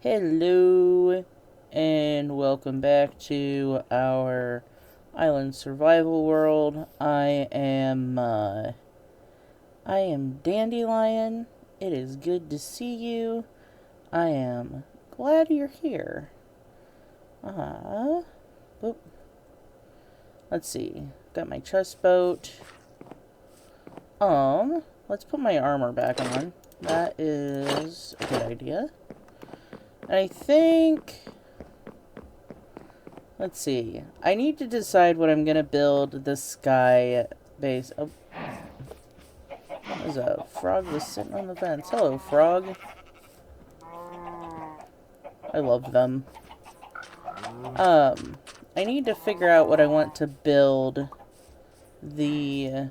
Hello, and welcome back to our island survival world. I am Dandelion. It is good to see you. I am glad you're here. Oop. Let's see. Got my chest boat. Let's put my armor back on. That is a good idea. I think... Let's see. I need to decide what I'm going to build the sky base. Oh, there's a frog just sitting on the fence. Hello, frog. I love them. I need to figure out what I want to build the,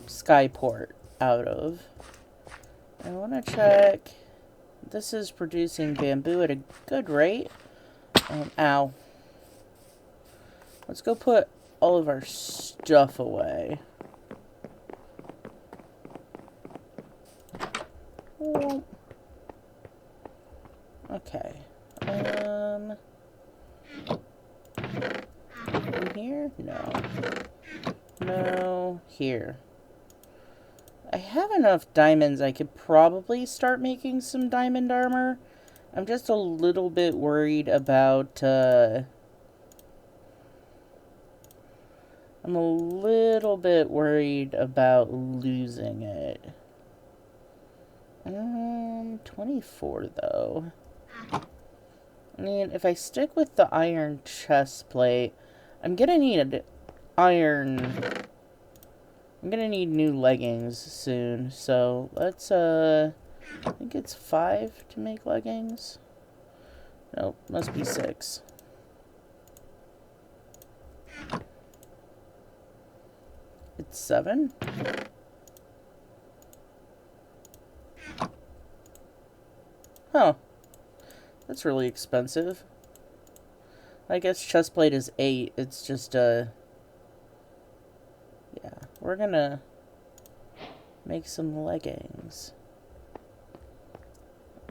skyport out of. I want to check... This is producing bamboo at a good rate. Ow. Let's go put all of our stuff away. Oh. Okay. In here? No. No. Here. I have enough diamonds. I could probably start making some diamond armor. I'm just a little bit worried about, I'm a little bit worried about losing it. 24 though. I mean, if I stick with the iron chest plate, I'm gonna need iron... I'm gonna need new leggings soon, so let's, I think it's 5 to make leggings. Nope, must be 6. It's 7? Huh. That's really expensive. I guess chestplate is 8, it's just, yeah. We're gonna make some leggings.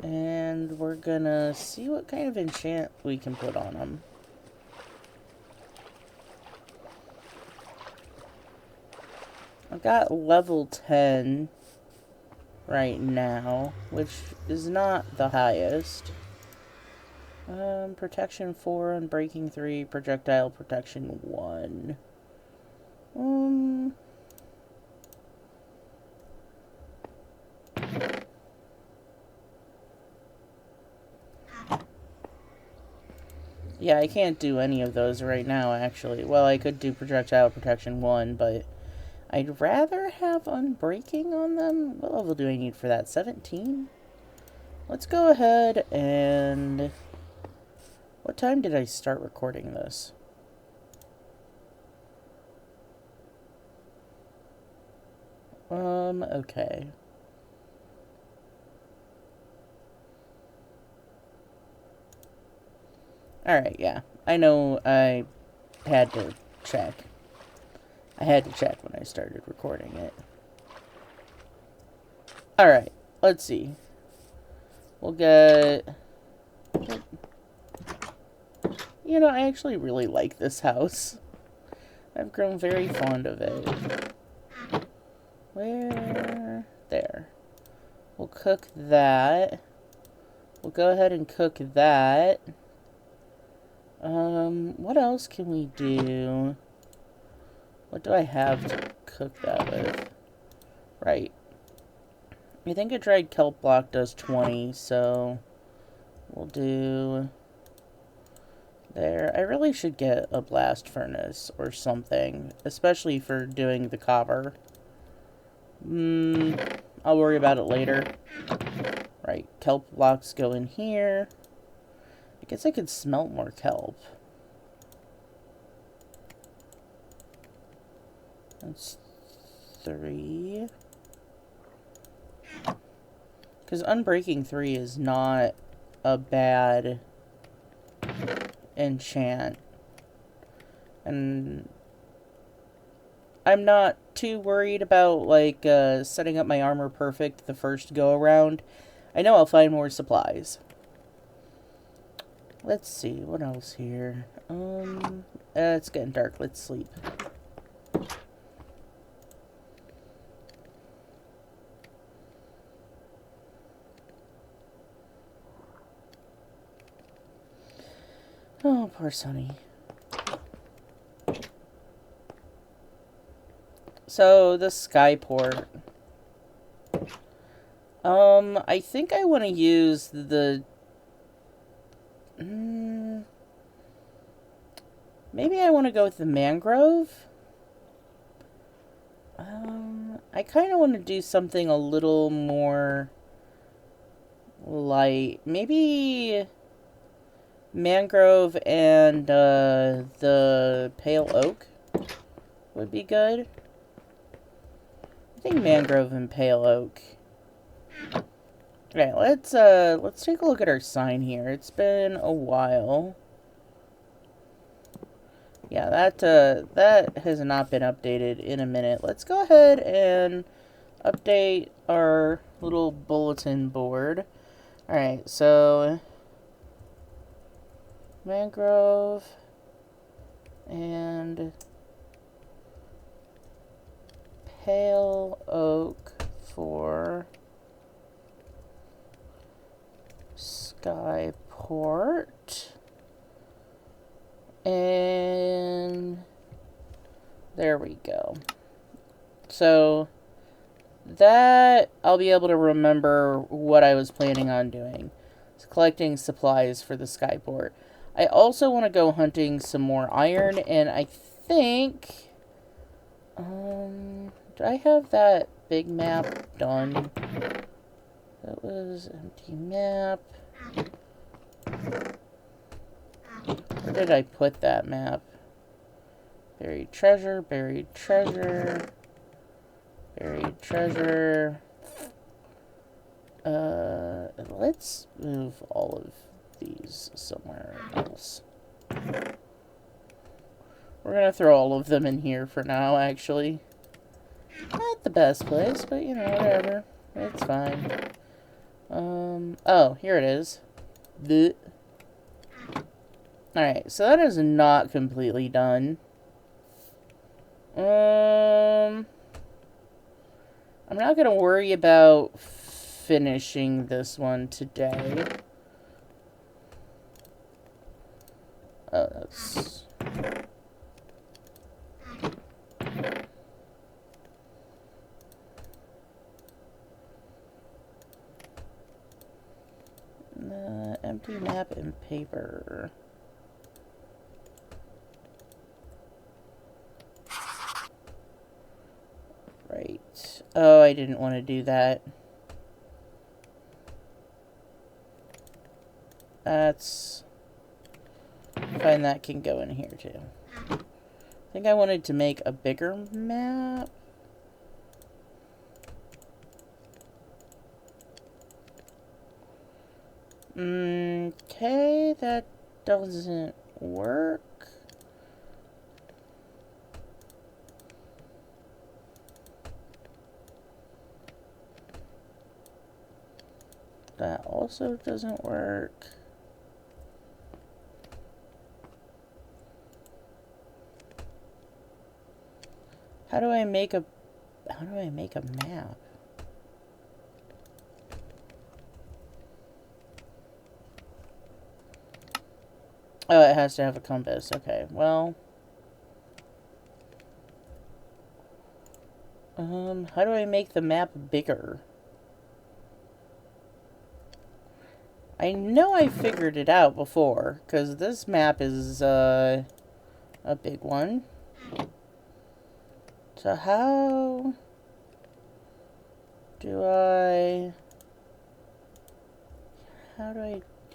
And we're gonna see what kind of enchant we can put on them. I've got level 10 right now, which is not the highest. Protection 4, unbreaking 3, projectile protection 1. Yeah, I can't do any of those right now, actually. Well, I could do projectile protection 1, but I'd rather have unbreaking on them. What level do I need for that? 17? Let's go ahead and... What time did I start recording this? Okay. Alright, yeah. I know I had to check. I had to check when I started recording it. Alright, let's see. We'll get... You know, I actually really like this house. I've grown very fond of it. Where? There. We'll cook that. We'll go ahead and cook that. What else can we do? What do I have to cook that with? Right. I think a dried kelp block does 20, so we'll do there. I really should get a blast furnace or something, especially for doing the copper. I'll worry about it later. Right, kelp blocks go in here. I guess I could smelt more kelp. That's 3. Because unbreaking 3 is not a bad enchant. And I'm not too worried about, like, setting up my armor perfect the first go around. I know I'll find more supplies. Let's see, what else here? It's getting dark. Let's sleep. Oh, poor Sonny. So, the skyport. I think I want to use the... maybe I want to go with the mangrove? I kind of want to do something a little more light. Maybe mangrove and the pale oak would be good. I think mangrove and pale oak. Okay, let's take a look at our sign here. It's been a while. Yeah, that has not been updated in a minute. Let's go ahead and update our little bulletin board. Alright, so mangrove and pale oak for skyport. And there we go. So that I'll be able to remember what I was planning on doing. It's collecting supplies for the skyport. I also want to go hunting some more iron, and I think do I have that big map done? That was empty map. Where did I put that map? Buried treasure, buried treasure, buried treasure. Let's move all of these somewhere else. We're gonna throw all of them in here for now, actually. Not the best place, but you know, whatever. It's fine. Oh, here it is. Blech. Alright, so that is not completely done. I'm not gonna worry about finishing this one today. Oh, that's... empty map and paper. Right. Oh, I didn't want to do that. That's... fine, that can go in here too. I think I wanted to make a bigger map. Okay, that doesn't work. That also doesn't work. How do I make a map? Oh, it has to have a compass. Okay, well. How do I make the map bigger? I know I figured it out before, because this map is, a big one. So how do I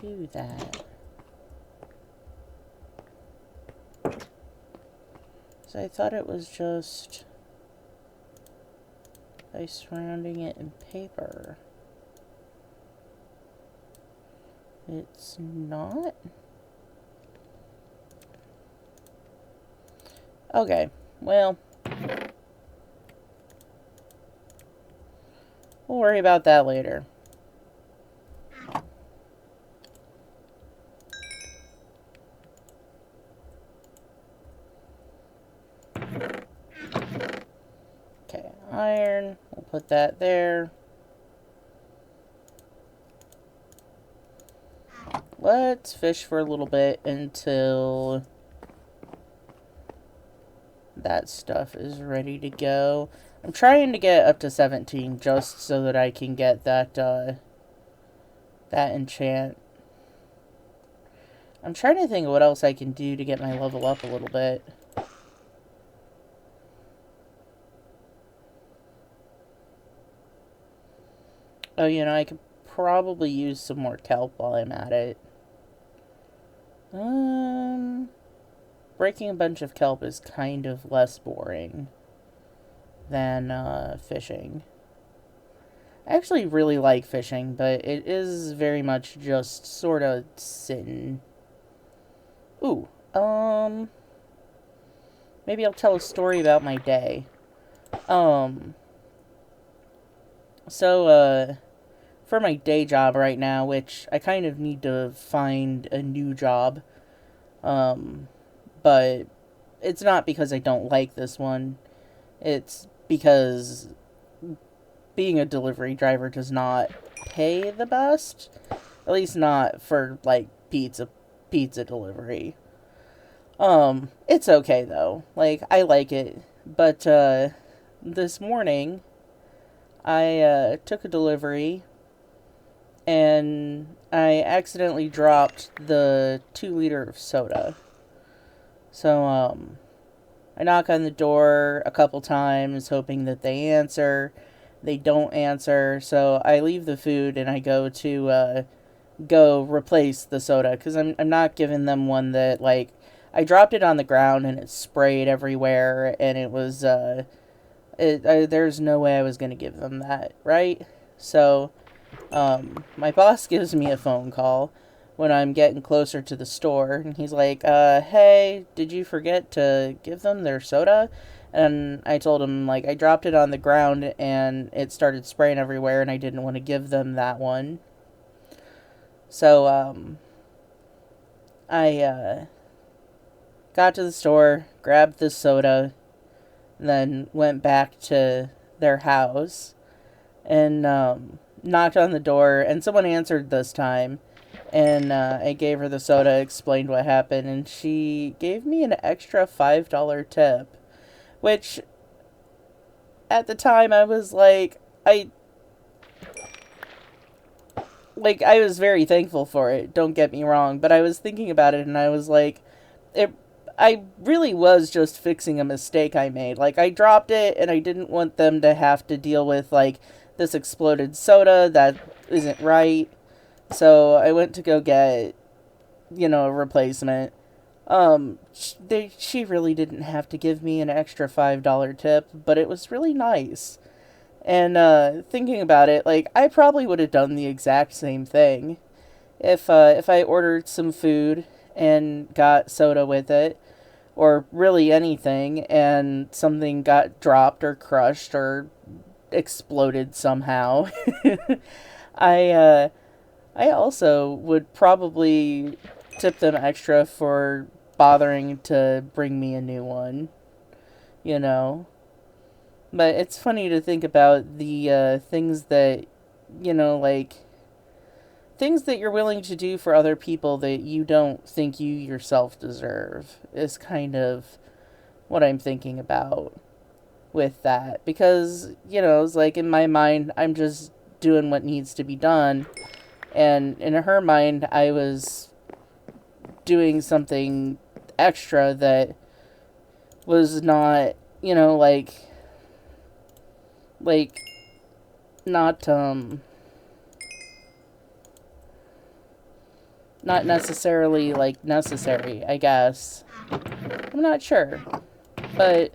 do that? So I thought it was just by surrounding it in paper. It's not? Okay, well, we'll worry about that later. put that there. Let's fish for a little bit until that stuff is ready to go. I'm trying to get up to 17 just so that I can get that, that enchant. I'm trying to think of what else I can do to get my level up a little bit. Oh, you know, I could probably use some more kelp while I'm at it. Breaking a bunch of kelp is kind of less boring than, fishing. I actually really like fishing, but it is very much just sort of sitting. Ooh, maybe I'll tell a story about my day. So, for my day job right now, which I kind of need to find a new job, but it's not because I don't like this one. It's because being a delivery driver does not pay the best. At least not for, like, pizza delivery. It's okay, though. Like, I like it. But, this morning, I, took a delivery, and I accidentally dropped the 2-liter of soda. So, I knock on the door a couple times, hoping that they answer. They don't answer, so I leave the food and I go to, go replace the soda, because I'm not giving them one that, like, I dropped it on the ground and it sprayed everywhere, and it was, there's no way I was going to give them that, right? So, my boss gives me a phone call when I'm getting closer to the store, and he's like, hey, did you forget to give them their soda? And I told him, like, I dropped it on the ground and it started spraying everywhere, and I didn't want to give them that one. So, I, got to the store, grabbed the soda, then went back to their house and, knocked on the door, and someone answered this time. And I gave her the soda, explained what happened, and she gave me an extra $5 tip. Which, at the time, I was like, I was very thankful for it, don't get me wrong. But I was thinking about it, and I was like, I really was just fixing a mistake I made. Like, I dropped it, and I didn't want them to have to deal with, like, this exploded soda that isn't right. So I went to go get, you know, a replacement. She really didn't have to give me an extra $5 tip, but it was really nice. And, thinking about it, like, I probably would have done the exact same thing if I ordered some food and got soda with it, or really anything, and something got dropped or crushed or exploded somehow. I, I also would probably tip them extra for bothering to bring me a new one, you know. But it's funny to think about the things that, you know, like, things that you're willing to do for other people that you don't think you yourself deserve is kind of what I'm thinking about with that. Because, you know, it's like, in my mind, I'm just doing what needs to be done. And in her mind, I was doing something extra that was not, you know, not, not necessarily, like, necessary, I guess. I'm not sure. But,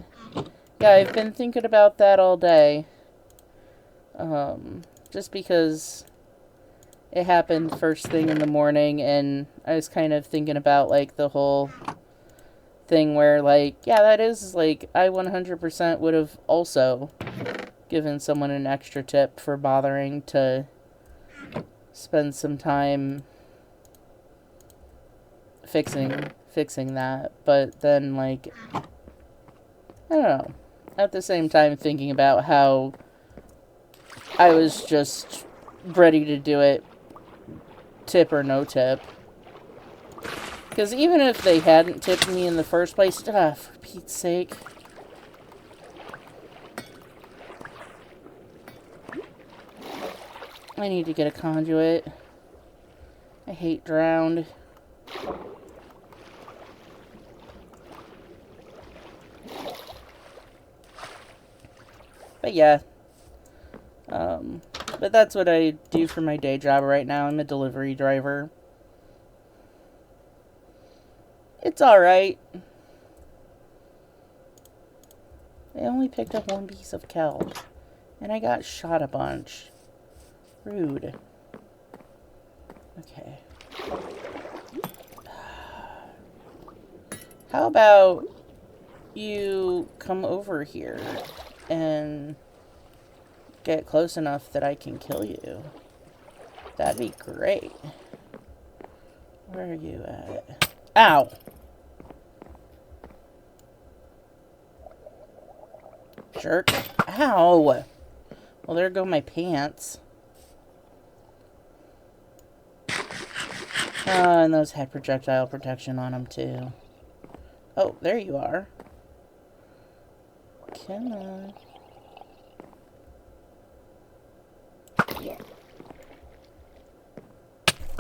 yeah, I've been thinking about that all day. Just because it happened first thing in the morning, and I was kind of thinking about, like, the whole thing where, like, yeah, that is, like, I 100% would have also given someone an extra tip for bothering to spend some time fixing that. But then, like, I don't know, at the same time thinking about how I was just ready to do it, tip or no tip. Because even if they hadn't tipped me in the first place, for Pete's sake. I need to get a conduit. I hate drowned. But yeah. But that's what I do for my day job right now. I'm a delivery driver. It's alright. I only picked up one piece of kelp. And I got shot a bunch. Rude. Okay. How about you come over here and get close enough that I can kill you? That'd be great. Where are you at? Ow! Jerk. Ow! Well, there go my pants. And those had projectile protection on them, too. Oh, there you are. Come on.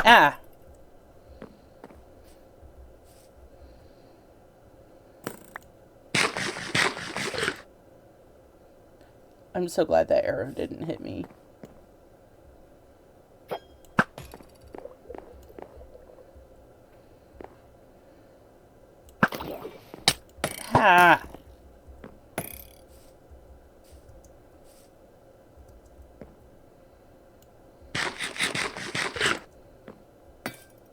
Ah! I'm so glad that arrow didn't hit me. Ha!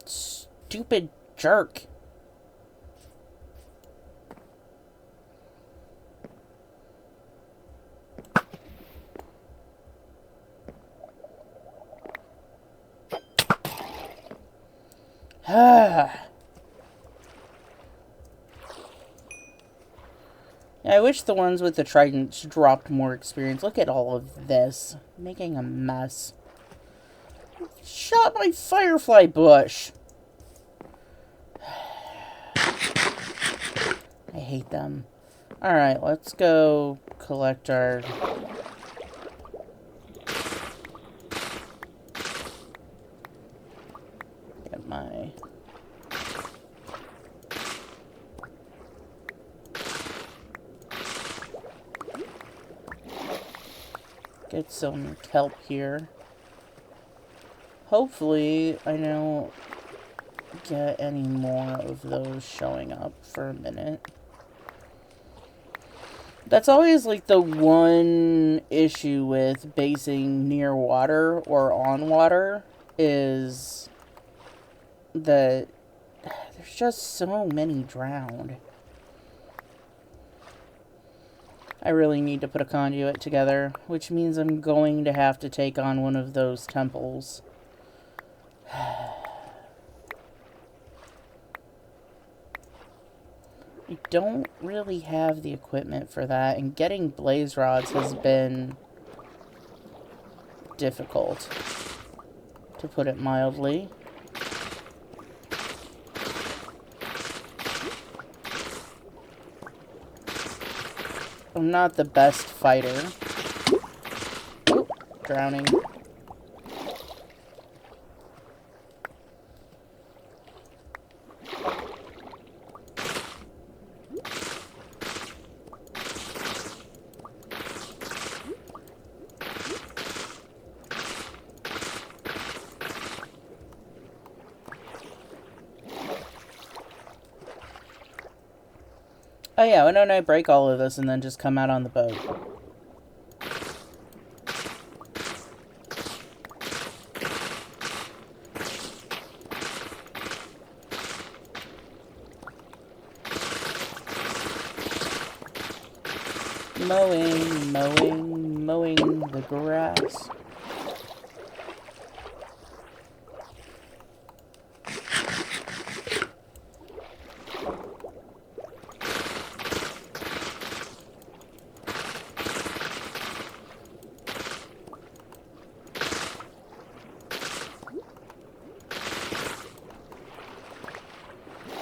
Stupid jerk. I wish the ones with the tridents dropped more experience. Look at all of this. Making a mess. Shot my firefly bush. I hate them. Alright, let's go collect our... Get my... Get some kelp here. Hopefully, I don't get any more of those showing up for a minute. That's always like the one issue with basing near water or on water, is that there's just so many drowned. I really need to put a conduit together, which means I'm going to have to take on one of those temples. I don't really have the equipment for that, and getting blaze rods has been difficult, to put it mildly. I'm not the best fighter. Oh, drowning. Oh yeah, why don't I break all of this and then just come out on the boat? Mowing the grass.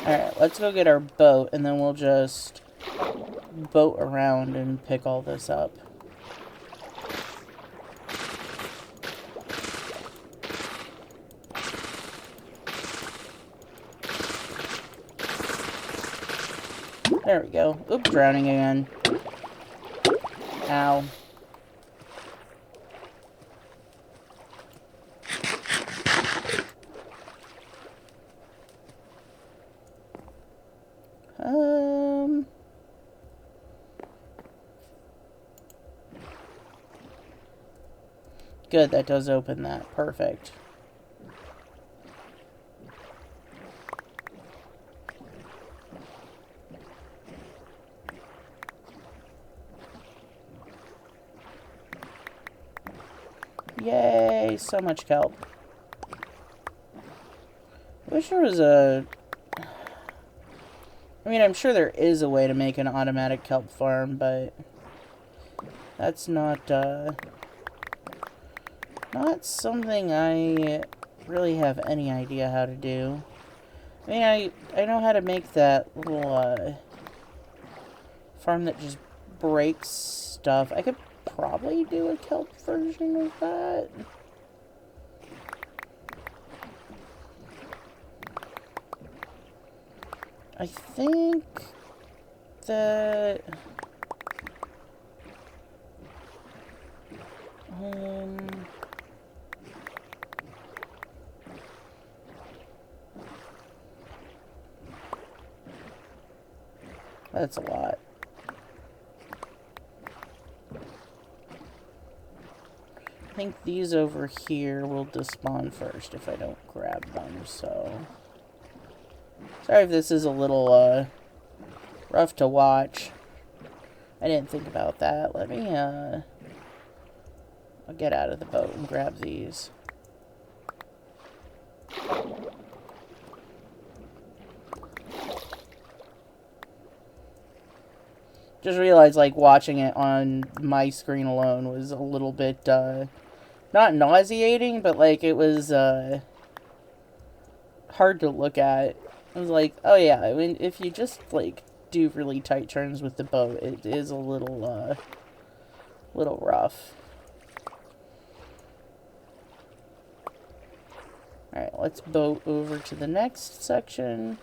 Alright, let's go get our boat, and then we'll just boat around and pick all this up. There we go. Oops, drowning again. Ow. Good, that does open that. Perfect. Yay, so much kelp. I wish there was a... I mean, I'm sure there is a way to make an automatic kelp farm, but that's not something I really have any idea how to do. I mean, I know how to make that little farm that just breaks stuff. I could probably do a kelp version of that. I think that that's a lot. I think these over here will despawn first if I don't grab them, so... Sorry if this is a little, rough to watch. I didn't think about that. Let me, I'll get out of the boat and grab these. Just realized, like, watching it on my screen alone was a little bit, not nauseating, but, like, it was, hard to look at. I was like, oh yeah, I mean, if you just, like, do really tight turns with the boat, it is a little, little rough. Alright, let's boat over to the next section.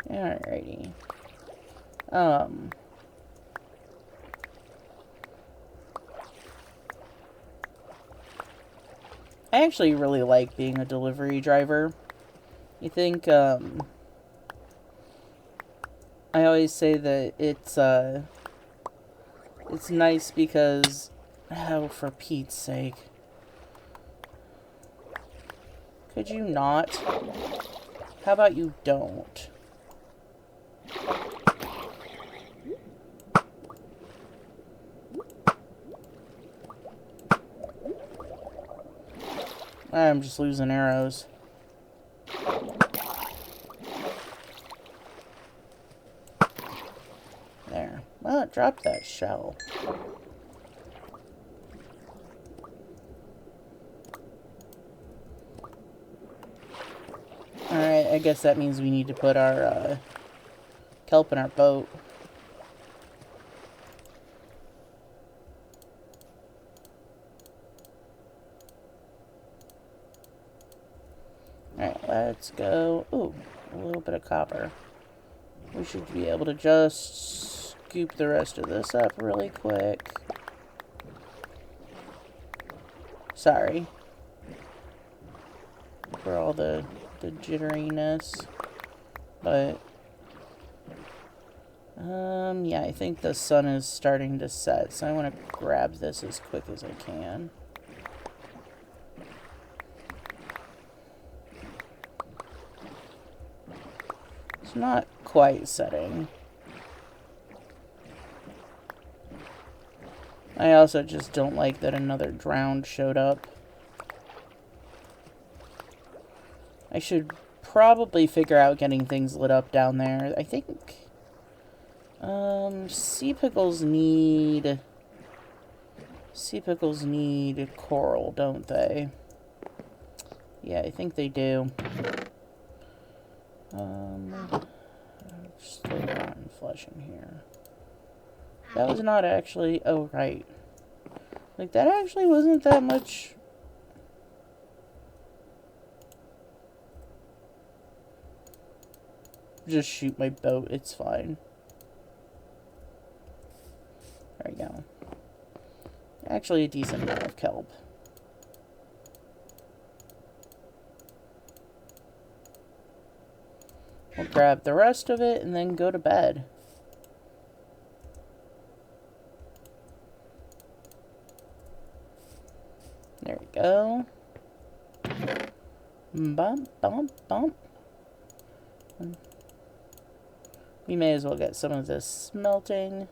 Alrighty. I actually really like being a delivery driver. You think, I always say that it's nice because, oh, for Pete's sake. Could you not? How about you don't? I'm just losing arrows. There. Well, it dropped that shell. Alright, I guess that means we need to put our kelp in our boat. Alright, let's go. Ooh, a little bit of copper. We should be able to just scoop the rest of this up really quick. Sorry for all the jitteriness, but yeah, I think the sun is starting to set, so I want to grab this as quick as I can. It's not quite setting. I also just don't like that another drowned showed up. I should probably figure out getting things lit up down there. I think sea pickles need coral, don't they? Yeah, I think they do. Just throw rotten flesh in here. That was not actually... Oh, right. Like, that actually wasn't that much... Just shoot my boat, it's fine. There we go. Actually, a decent amount of kelp. We'll grab the rest of it and then go to bed. There we go. Bump, bump, bump. We may as well get some of this smelting.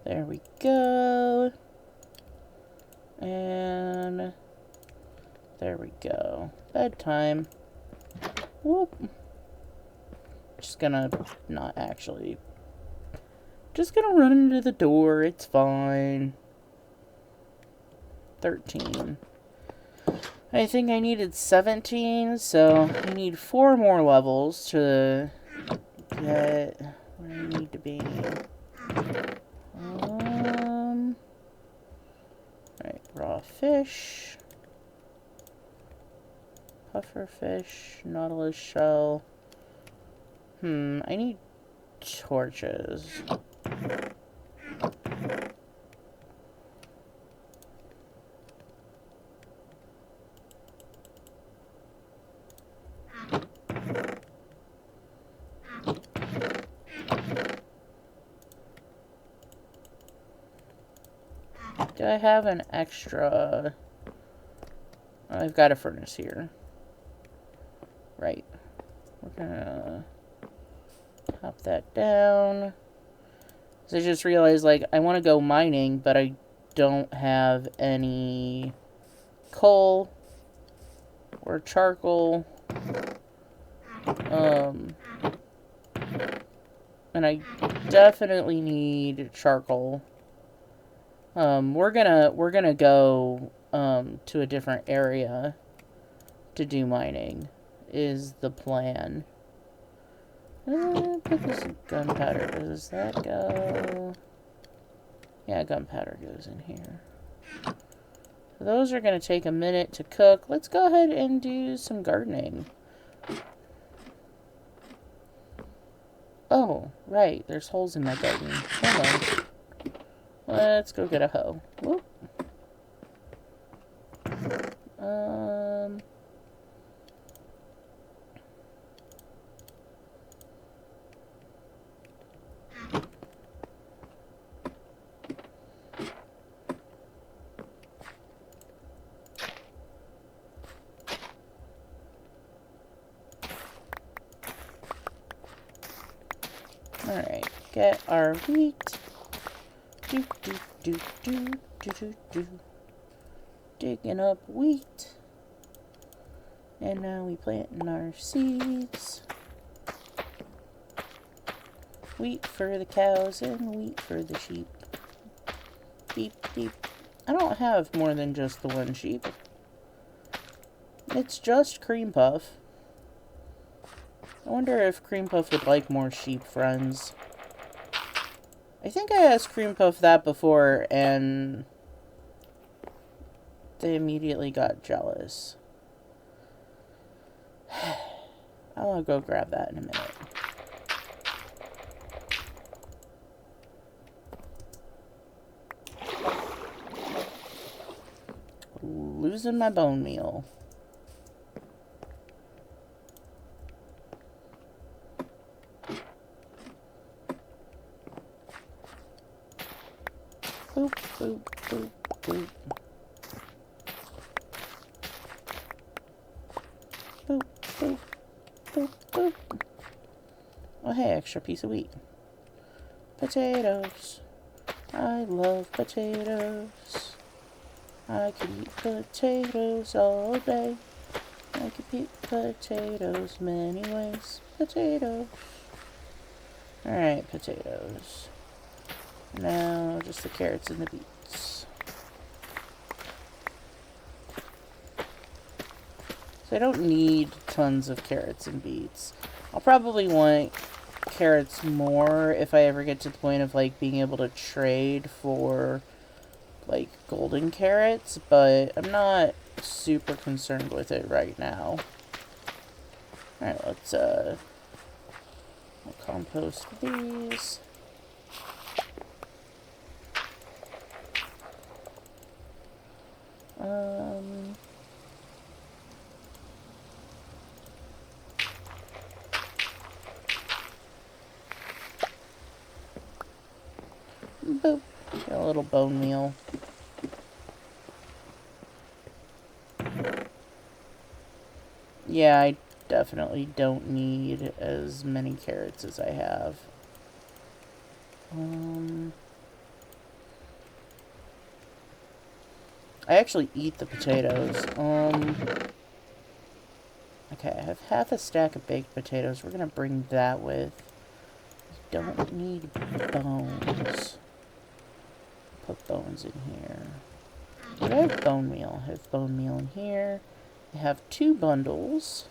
There we go. And there we go. Bedtime. Whoop. Just gonna not actually. Just gonna run into the door. It's fine. 13. I think I needed 17, so I need 4 more levels to get where I need to be. Right, raw fish, puffer fish, nautilus shell. I need torches. Do I have an extra? I've got a furnace here. Right. We're gonna pop that down. So I just realized, like, I want to go mining, but I don't have any coal or charcoal. And I definitely need charcoal. We're gonna go to a different area to do mining is the plan. Put this gunpowder. Does that go? Yeah, gunpowder goes in here. So those are gonna take a minute to cook. Let's go ahead and do some gardening. Oh, right. There's holes in my garden. Hold on. Let's go get a hoe. Whoop. Alright, get our wheat. Do, do, do, do, do, do, do. Digging up wheat. And now we plant in our seeds. Wheat for the cows and wheat for the sheep. Beep, beep. I don't have more than just the one sheep. It's just Cream Puff. I wonder if Cream Puff would like more sheep friends. I think I asked Cream Puff that before, and they immediately got jealous. I'll go grab that in a minute. Losing my bone meal. Boop, boop, boop. Boop, boop, boop, boop. Oh, hey, extra piece of wheat. Potatoes. I love potatoes. I could eat potatoes all day. I could eat potatoes many ways. Potatoes. Alright, potatoes. Now, just the carrots and the beets. So I don't need tons of carrots and beets. I'll probably want carrots more if I ever get to the point of, like, being able to trade for, like, golden carrots, but I'm not super concerned with it right now. Alright, let's, we'll compost these. Boop. Get a little bone meal. Yeah, I definitely don't need as many carrots as I have. I actually eat the potatoes. Okay, I have half a stack of baked potatoes. We're gonna bring that with. Don't need bones. Put bones in here. Do I have bone meal? I have bone meal in here. I have 2 bundles.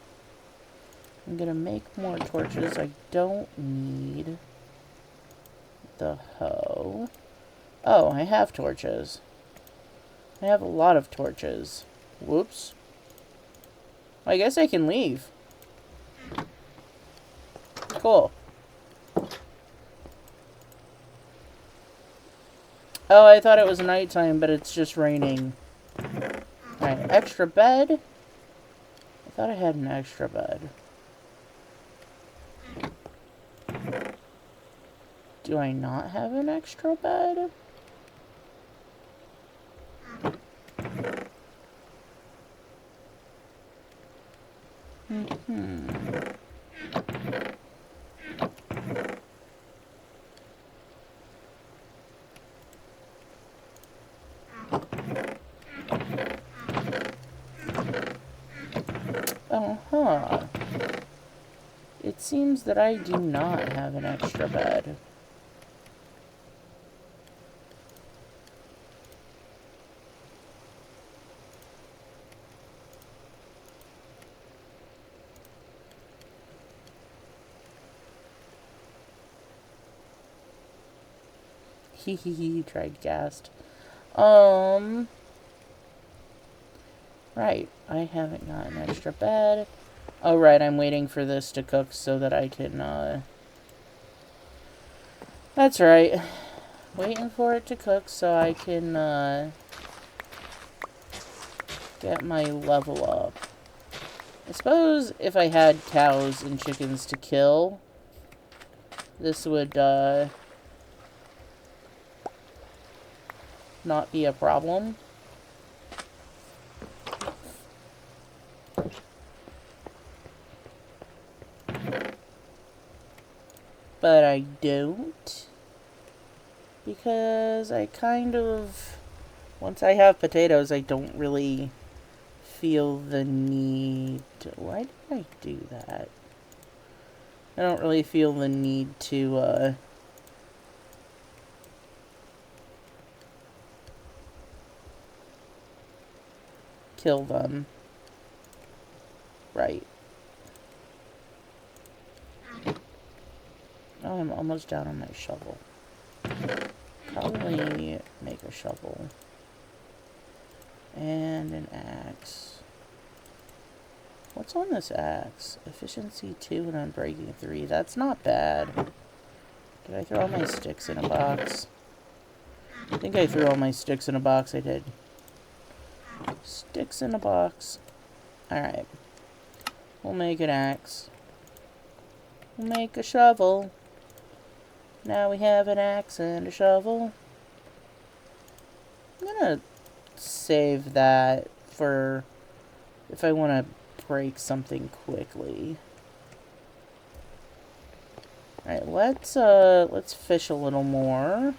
I'm gonna make more torches. I don't need the hoe. Oh, I have torches. I have a lot of torches. Whoops. I guess I can leave. Cool. Oh, I thought it was nighttime, but it's just raining. Alright, extra bed. I thought I had an extra bed. Do I not have an extra bed? Uh-huh. It seems that I do not have an extra bed. Hehehe, tried gassed. Right, I haven't got an extra bed. Oh, right, I'm waiting for this to cook so that I can, That's right. Waiting for it to cook so I can, get my level up. I suppose if I had cows and chickens to kill, this would, not be a problem. But I don't. Because I kind of... Once I have potatoes, I don't really feel the need to... Why did I do that? I don't really feel the need to, kill them. Right. Oh, I'm almost down on my shovel. Probably make a shovel. And an axe. What's on this axe? Efficiency 2 and unbreaking 3. That's not bad. Did I throw all my sticks in a box? I think I threw all my sticks in a box. I did. Sticks in a box. Alright. We'll make an axe. We'll make a shovel. Now we have an axe and a shovel. I'm gonna save that for if I want to break something quickly. Alright, let's fish a little more.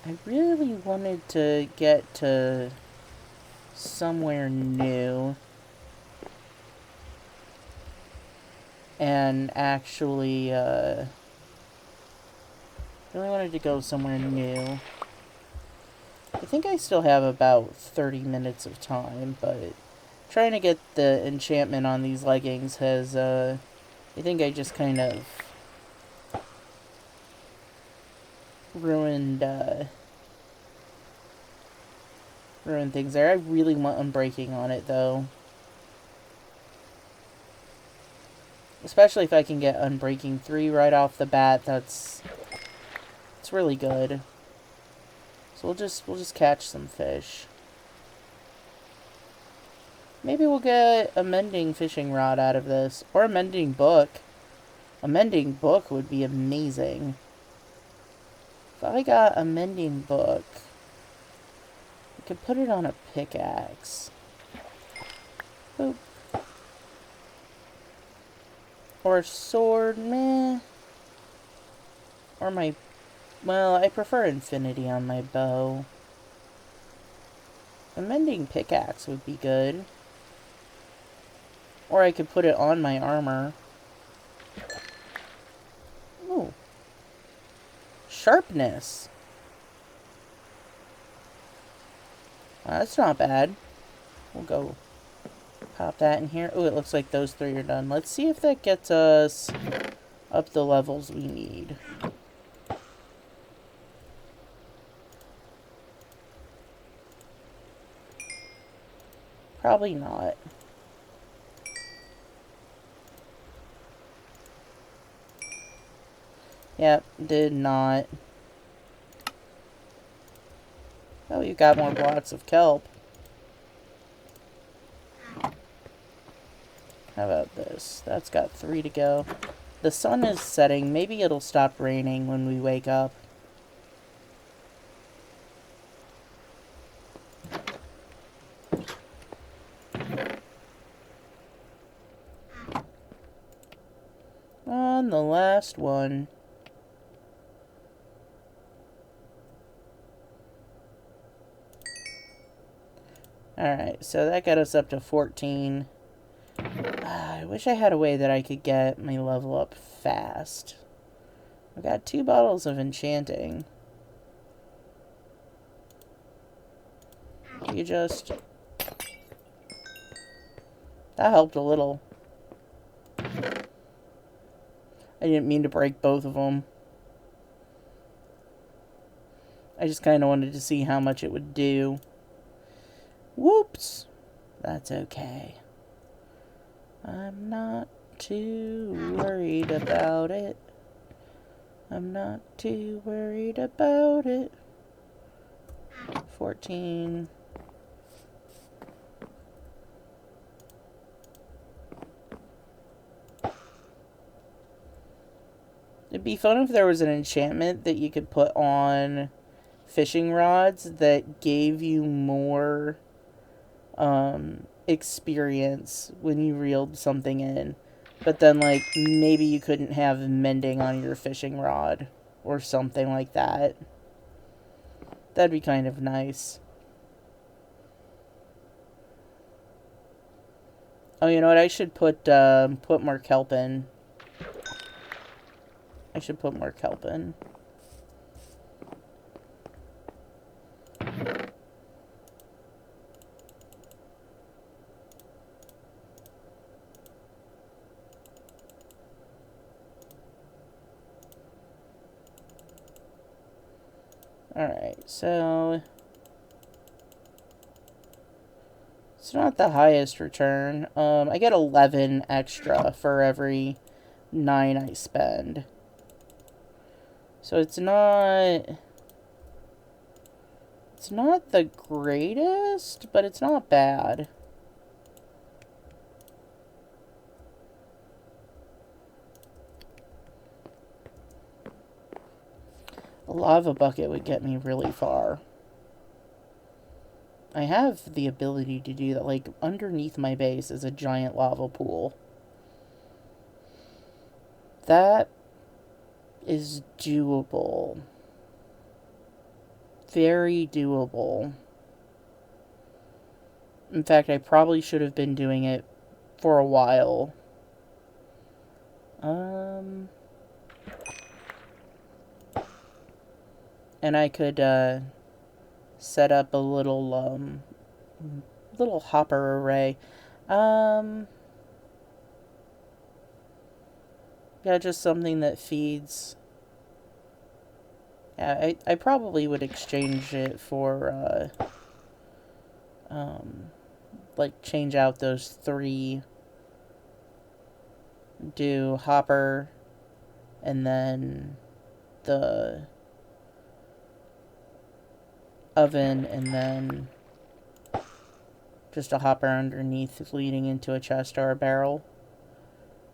I really wanted to get to somewhere new and actually really wanted to go somewhere new. I think I still have about 30 minutes of time, but trying to get the enchantment on these leggings has I think I just kind of ruined ruined things there. I really want unbreaking on it though. Especially if I can get Unbreaking 3 right off the bat, it's really good. So we'll just catch some fish. Maybe we'll get a mending fishing rod out of this. Or a mending book. A mending book would be amazing. If I got a mending book, I could put it on a pickaxe. Boop. Or a sword, meh. Or my... Well, I prefer infinity on my bow. A mending pickaxe would be good. Or I could put it on my armor. Ooh. Sharpness. That's not bad. We'll go pop that in here. Ooh, it looks like those 3 are done. Let's see if that gets us up the levels we need. Probably not. Yep, did not. Oh, you got more blocks of kelp. How about this? That's got 3 to go. The sun is setting. Maybe it'll stop raining when we wake up. On the last one. Alright, so that got us up to 14. I wish I had a way that I could get my level up fast. I got 2 bottles of enchanting. You just... That helped a little. I didn't mean to break both of them. I just kind of wanted to see how much it would do. Whoops! That's okay. I'm not too worried about it. I'm not too worried about it. 14. It'd be fun if there was an enchantment that you could put on fishing rods that gave you more experience when you reeled something in. But then, like, maybe you couldn't have mending on your fishing rod or something like that. That'd be kind of nice. Oh, you know what? I should put more kelp in. I should put more kelp in. Alright, so... It's not the highest return. I get 11 extra for every 9 I spend. So it's not the greatest, but it's not bad. A lava bucket would get me really far. I have the ability to do that. Like, underneath my base is a giant lava pool. That is doable. Very doable. In fact, I probably should have been doing it for a while. And I could, set up a little hopper array. Yeah, just something that feeds. Yeah, I probably would exchange it for, like, change out those 3. Do hopper, and then the oven, and then just a hopper underneath leading into a chest or a barrel.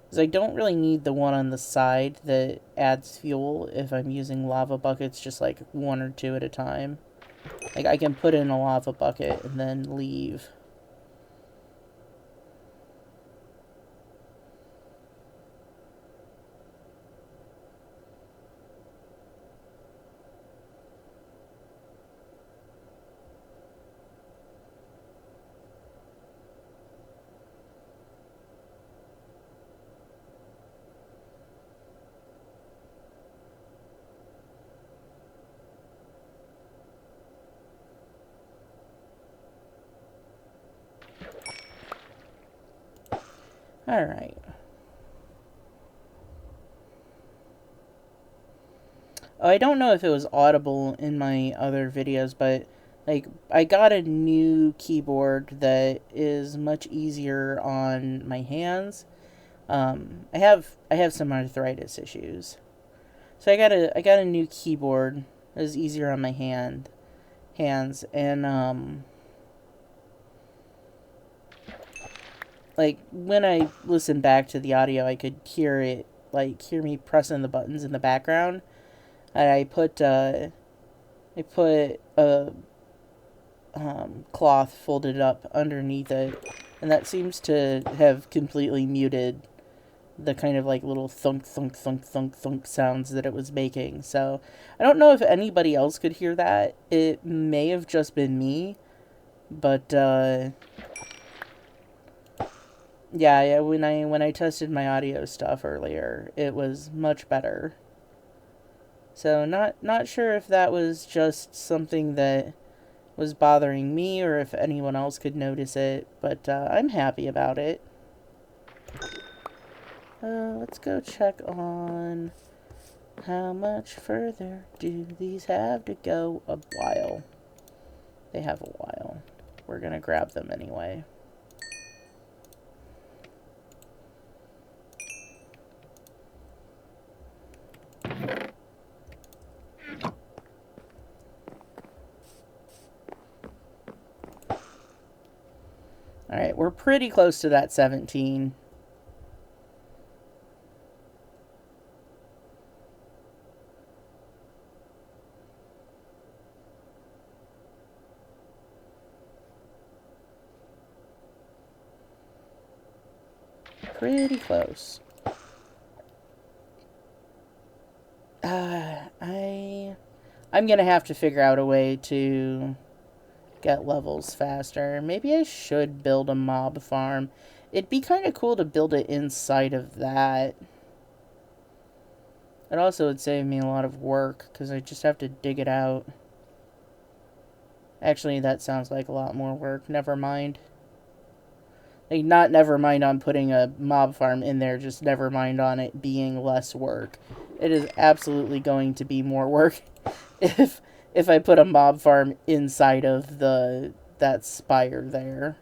Because I don't really need the one on the side that adds fuel if I'm using lava buckets just like 1 or 2 at a time. Like, I can put in a lava bucket and then leave. Alright. I don't know if it was audible in my other videos, but like, I got a new keyboard that is much easier on my hands. I have some arthritis issues, so I got a new keyboard that is easier on my hands, and like, when I listened back to the audio, I could hear it, like, hear me pressing the buttons in the background. And I put a cloth folded up underneath it, and that seems to have completely muted the kind of like little thunk thunk thunk thunk thunk sounds that it was making. So I don't know if anybody else could hear that. It may have just been me, but yeah, when I tested my audio stuff earlier, it was much better. So not sure if that was just something that was bothering me or if anyone else could notice it, but I'm happy about it. Let's go check on how much further do these have to go. A while. They have a while. We're gonna grab them anyway. Alright, we're pretty close to that 17. Pretty close. I'm gonna have to figure out a way to get levels faster. Maybe I should build a mob farm. It'd be kind of cool to build it inside of that. It also would save me a lot of work, because I just have to dig it out. Actually, that sounds like a lot more work. Never mind. Like, not never mind on putting a mob farm in there, just never mind on it being less work. It is absolutely going to be more work if I put a mob farm inside of that spire there.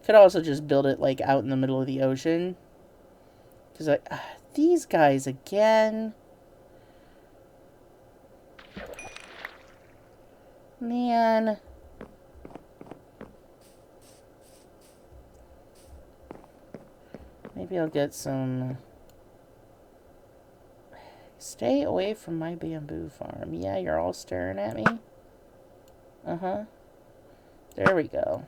Could also just build it like out in the middle of the ocean. Because these guys again. Man. Maybe I'll get some... Stay away from my bamboo farm. Yeah, you're all staring at me. Uh-huh. There we go.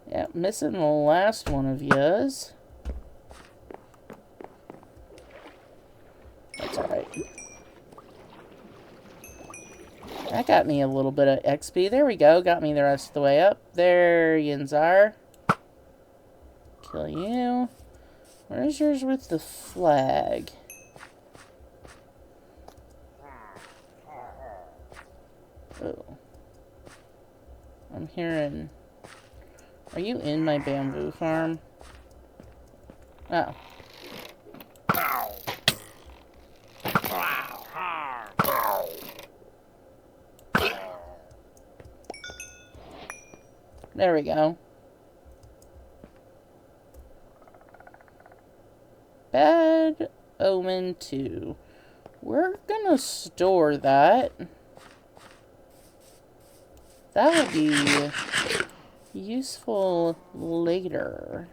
Yeah, missing the last one of yous. That's alright. That got me a little bit of XP. There we go. Got me the rest of the way up. There yins are. Kill you. Where's yours with the flag? Oh. I'm hearing... Are you in my bamboo farm? Oh. There we go. Bad Omen 2. We're gonna store that. That would be useful later.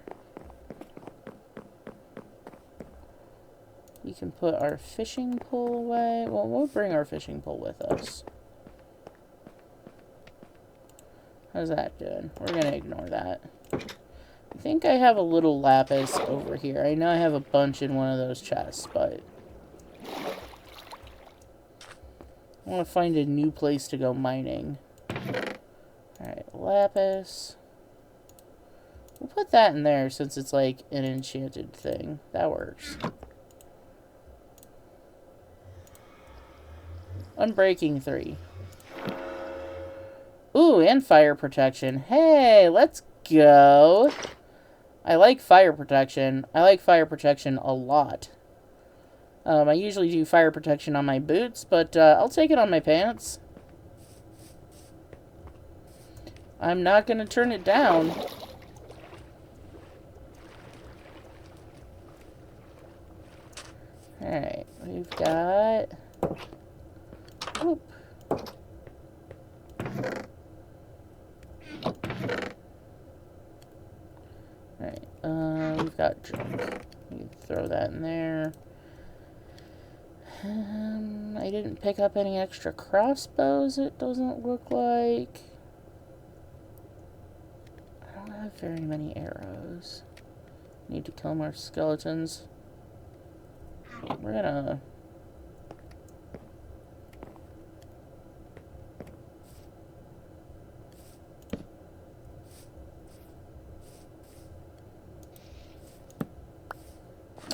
We can put our fishing pole away. Well, we'll bring our fishing pole with us. How's that doing? We're gonna ignore that. I think I have a little lapis over here. I know I have a bunch in one of those chests, but I want to find a new place to go mining. Alright, lapis. We'll put that in there since it's like an enchanted thing. That works. Unbreaking 3. Ooh, and fire protection. Hey, let's go. I like fire protection. I like fire protection a lot. I usually do fire protection on my boots, but I'll take it on my pants. I'm not going to turn it down. Alright, we've got... Whoop. Alright, we've got junk. We can throw that in there. I didn't pick up any extra crossbows, it doesn't look like. I don't have very many arrows. Need to kill more skeletons. We're gonna...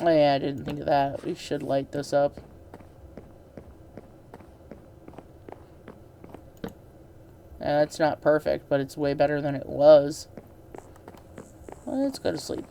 Oh yeah, I didn't think of that. We should light this up. It's not perfect, but it's way better than it was. Let's go to sleep.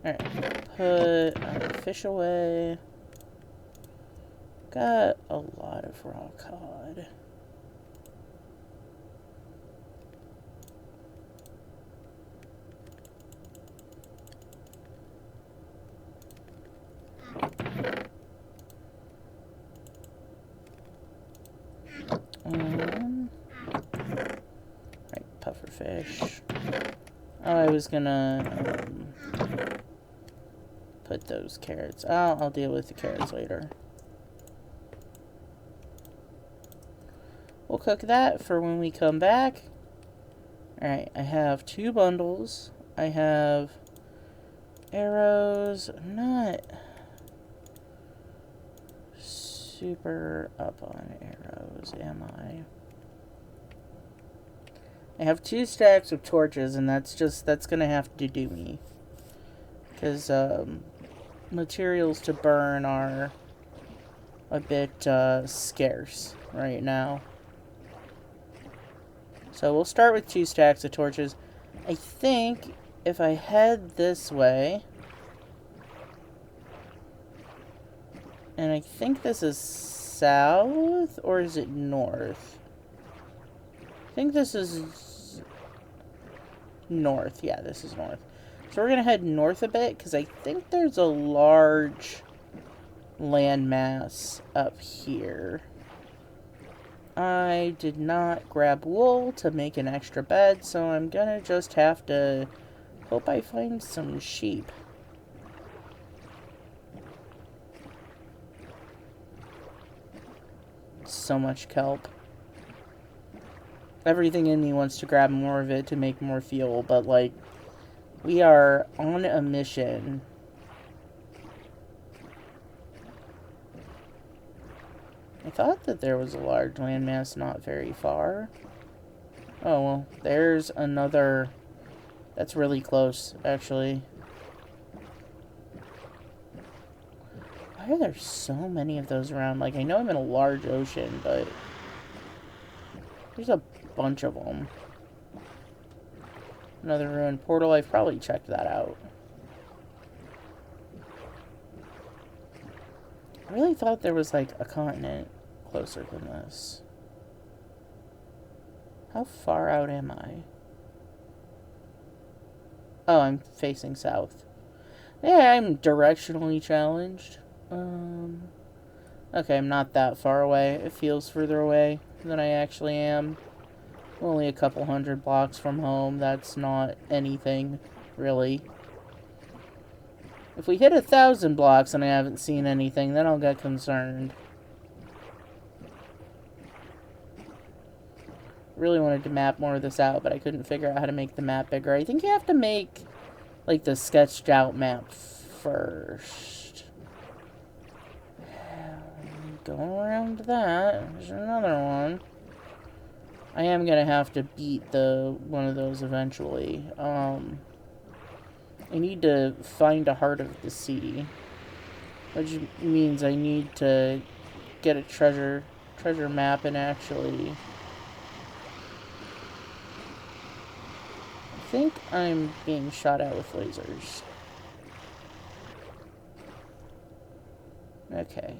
Alright, put our fish away. Got a lot of raw cod. Right, puffer fish. Oh, I was gonna put those carrots. I'll deal with the carrots later. We'll cook that for when we come back. Alright, I have 2 bundles. I have arrows. I'm not super up on arrows, am I? I have 2 stacks of torches, and that's gonna have to do me. Because, materials to burn are a bit, scarce right now. So we'll start with 2 stacks of torches. I think if I head this way, and I think this is south, or is it north? I think this is north. Yeah, this is north. So we're going to head north a bit, because I think there's a large landmass up here. I did not grab wool to make an extra bed, so I'm going to just have to hope I find some sheep. So much kelp. Everything in me wants to grab more of it to make more fuel, but, like, we are on a mission. I thought that there was a large landmass not very far. Oh, well, there's another... That's really close, actually. Why are there so many of those around? Like, I know I'm in a large ocean, but... There's a bunch of them. Another ruined portal. I've probably checked that out. I really thought there was, like, a continent closer than this. How far out am I? Oh, I'm facing south. Yeah, I'm directionally challenged. Okay, I'm not that far away. It feels further away than I actually am. Only a couple hundred blocks from home. That's not anything, really. If we hit 1,000 blocks and I haven't seen anything, then I'll get concerned. Really wanted to map more of this out, but I couldn't figure out how to make the map bigger. I think you have to make, like, the sketched out map first. Going around that. There's another one. I am gonna have to beat one of those eventually. I need to find a heart of the sea, which means I need to get a treasure map and actually... I think I'm being shot at with lasers. Okay.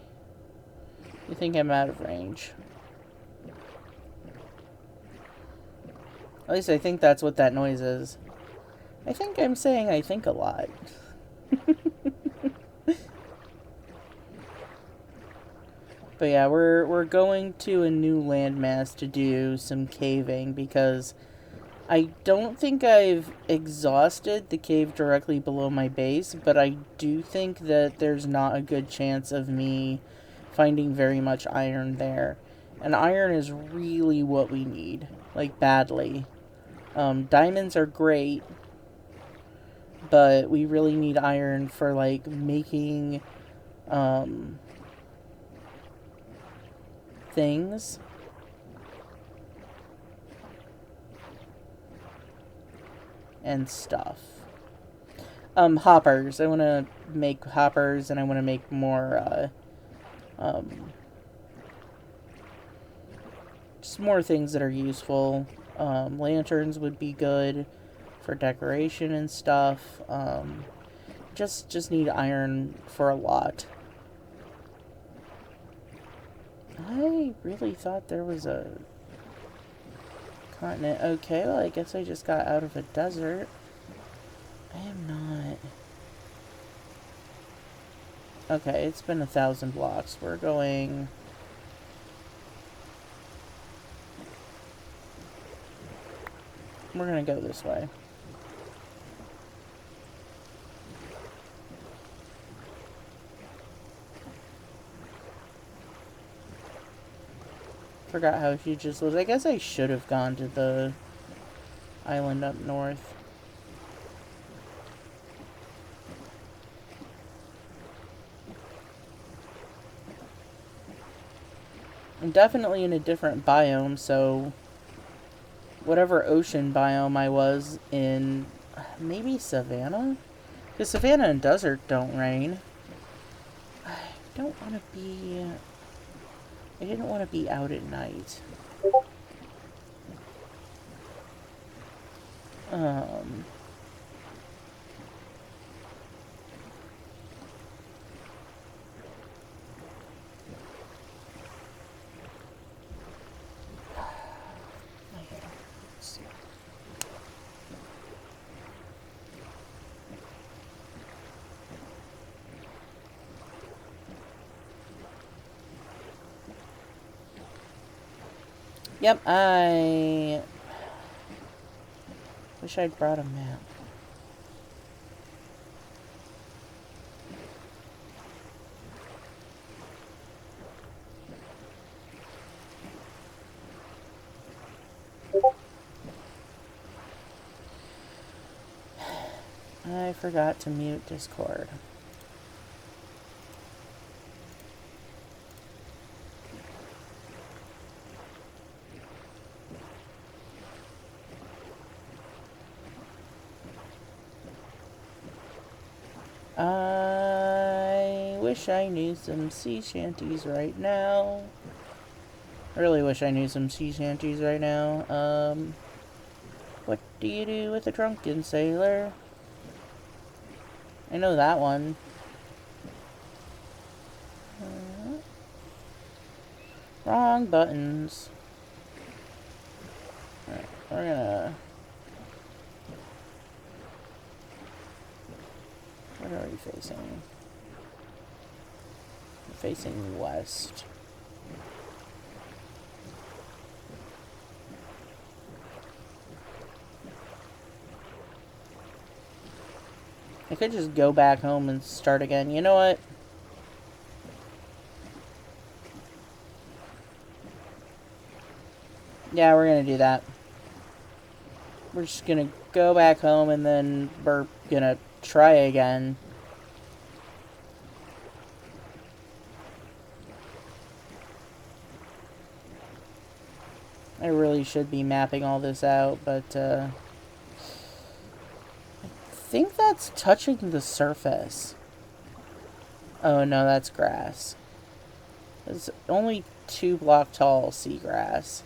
You think I'm out of range? At least I think that's what that noise is. I think I'm saying I think a lot. But yeah, we're going to a new landmass to do some caving because I don't think I've exhausted the cave directly below my base, but I do think that there's not a good chance of me finding very much iron there. And iron is really what we need, like badly. Diamonds are great, but we really need iron for, like, making, things. And stuff. Hoppers. I want to make hoppers, and I want to make more, just more things that are useful. Lanterns would be good for decoration and stuff. Just need iron for a lot. I really thought there was a continent. Okay, well, I guess I just got out of a desert. I am not... Okay, it's been 1,000 blocks. We're going... We're gonna go this way. Forgot how huge this was. I guess I should have gone to the island up north. I'm definitely in a different biome, so whatever ocean biome I was in, maybe savanna? Because savanna and desert don't rain. I don't want to be... I didn't want to be out at night. Um... Yep, I wish I'd brought a map. I forgot to mute Discord. I wish I knew some sea shanties right now. I really wish I knew some sea shanties right now. What do you do with a drunken sailor? I know that one. Wrong buttons. Alright, we're gonna... What are we facing? We're facing west. I could just go back home and start again. You know what? Yeah, we're gonna do that. We're just gonna go back home and then we're gonna try again. I really should be mapping all this out, but I think that's touching the surface. Oh no, that's grass. It's only 2 block tall seagrass.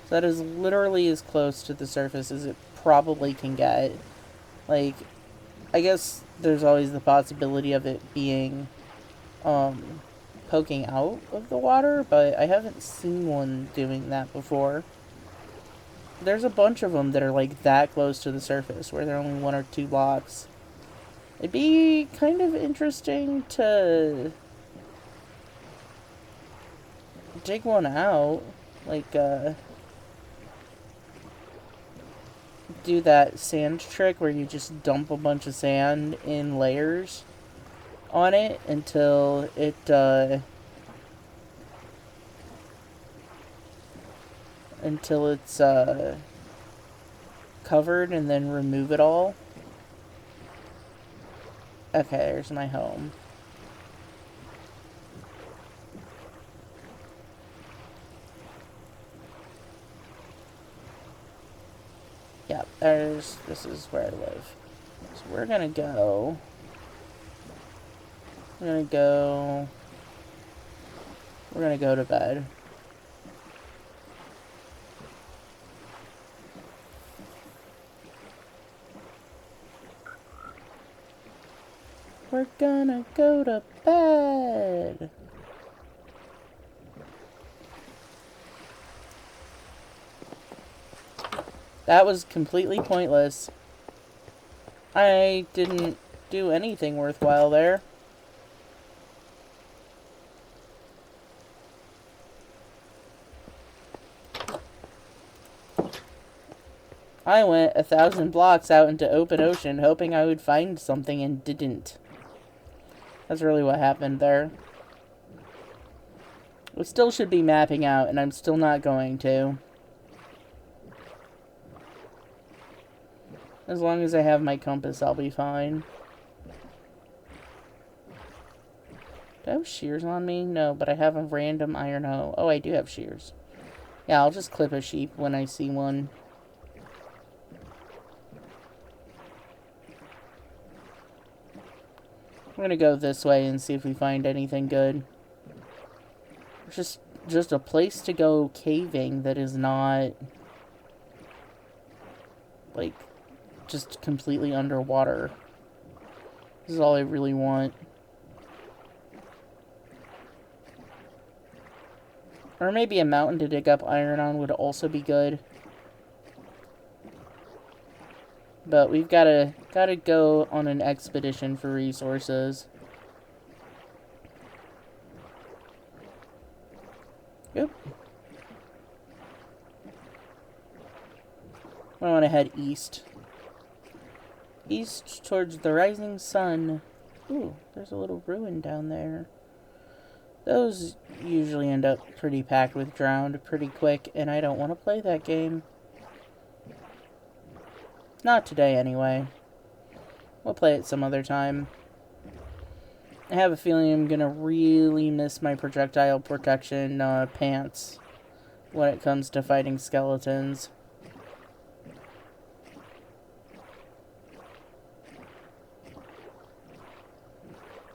So that is literally as close to the surface as it probably can get. Like, I guess there's always the possibility of it being poking out of the water, but I haven't seen one doing that before. There's a bunch of them that are like that close to the surface, where they're only 1 or 2 blocks. It'd be kind of interesting to dig one out, like, do that sand trick where you just dump a bunch of sand in layers on it until it, until it's, covered, and then remove it all. Okay, there's my home. Yep, this is where I live. So we're gonna go to bed. We're gonna go to bed. That was completely pointless. I didn't do anything worthwhile there. I went 1,000 blocks out into open ocean hoping I would find something and didn't. That's really what happened there. We still should be mapping out, and I'm still not going to. As long as I have my compass, I'll be fine. Do I have shears on me? No, but I have a random iron hoe. Oh, I do have shears. Yeah, I'll just clip a sheep when I see one. I'm gonna go this way and see if we find anything good. Just a place to go caving that is not, like, just completely underwater. This is all I really want. Or maybe a mountain to dig up iron on would also be good. But we've gotta go on an expedition for resources. Yep. I want to head east. East towards the rising sun. Ooh, there's a little ruin down there. Those usually end up pretty packed with drowned pretty quick, and I don't want to play that game. Not today, anyway. We'll play it some other time. I have a feeling I'm gonna really miss my projectile protection pants when it comes to fighting skeletons.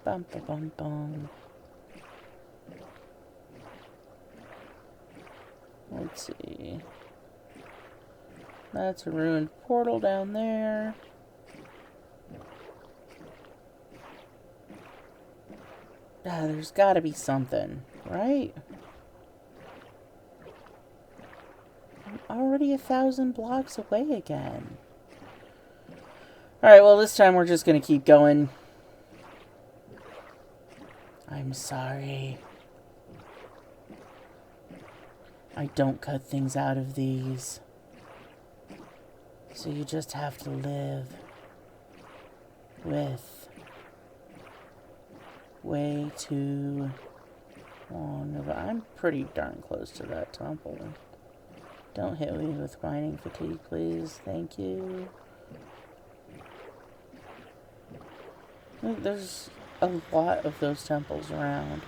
Bum ba bum bum. Let's see. That's a ruined portal down there. Ah, there's gotta be something, right? I'm already 1,000 blocks away again. Alright, well, this time we're just gonna keep going. I'm sorry. I don't cut things out of these. So you just have to live with way too long. But I'm pretty darn close to that temple. Don't hit me with mining fatigue, please. Thank you. There's a lot of those temples around.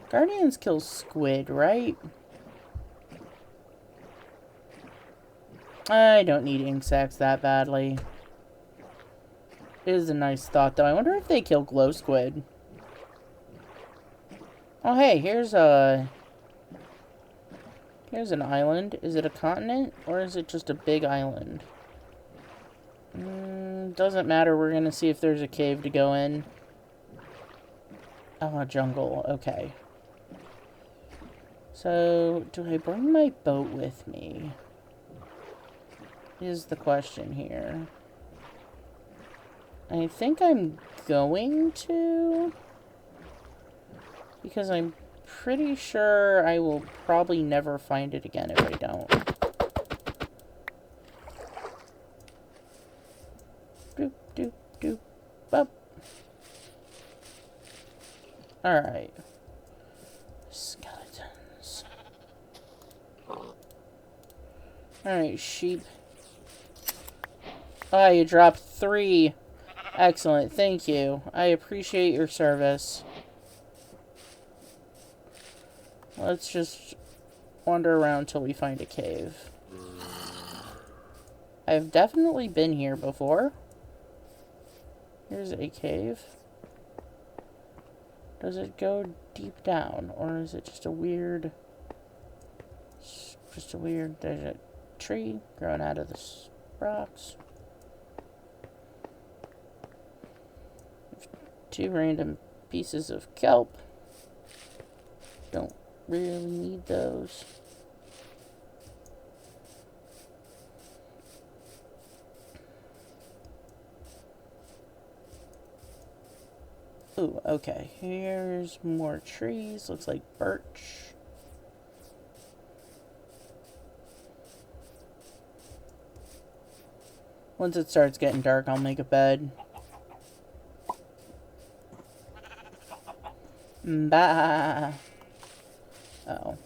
Guardians kill squid, right? I don't need ink sacs that badly. It is a nice thought, though. I wonder if they kill glow squid. Oh, hey, here's an island. Is it a continent, or is it just a big island? Doesn't matter. We're gonna see if there's a cave to go in. Oh, a jungle. Okay. So, do I bring my boat with me? Is the question here. I think I'm going to, because I'm pretty sure I will probably never find it again if I don't. Doop, doop, doop, bop. Alright. Skeletons. Alright, sheep. Ah, you dropped 3. Excellent, thank you. I appreciate your service. Let's just wander around till we find a cave. I've definitely been here before. Here's a cave. Does it go deep down, or is it just a weird... there's a tree growing out of the rocks. 2 random pieces of kelp. Don't really need those. Ooh, okay. Here's more trees. Looks like birch. Once it starts getting dark, I'll make a bed. Bah. Oh.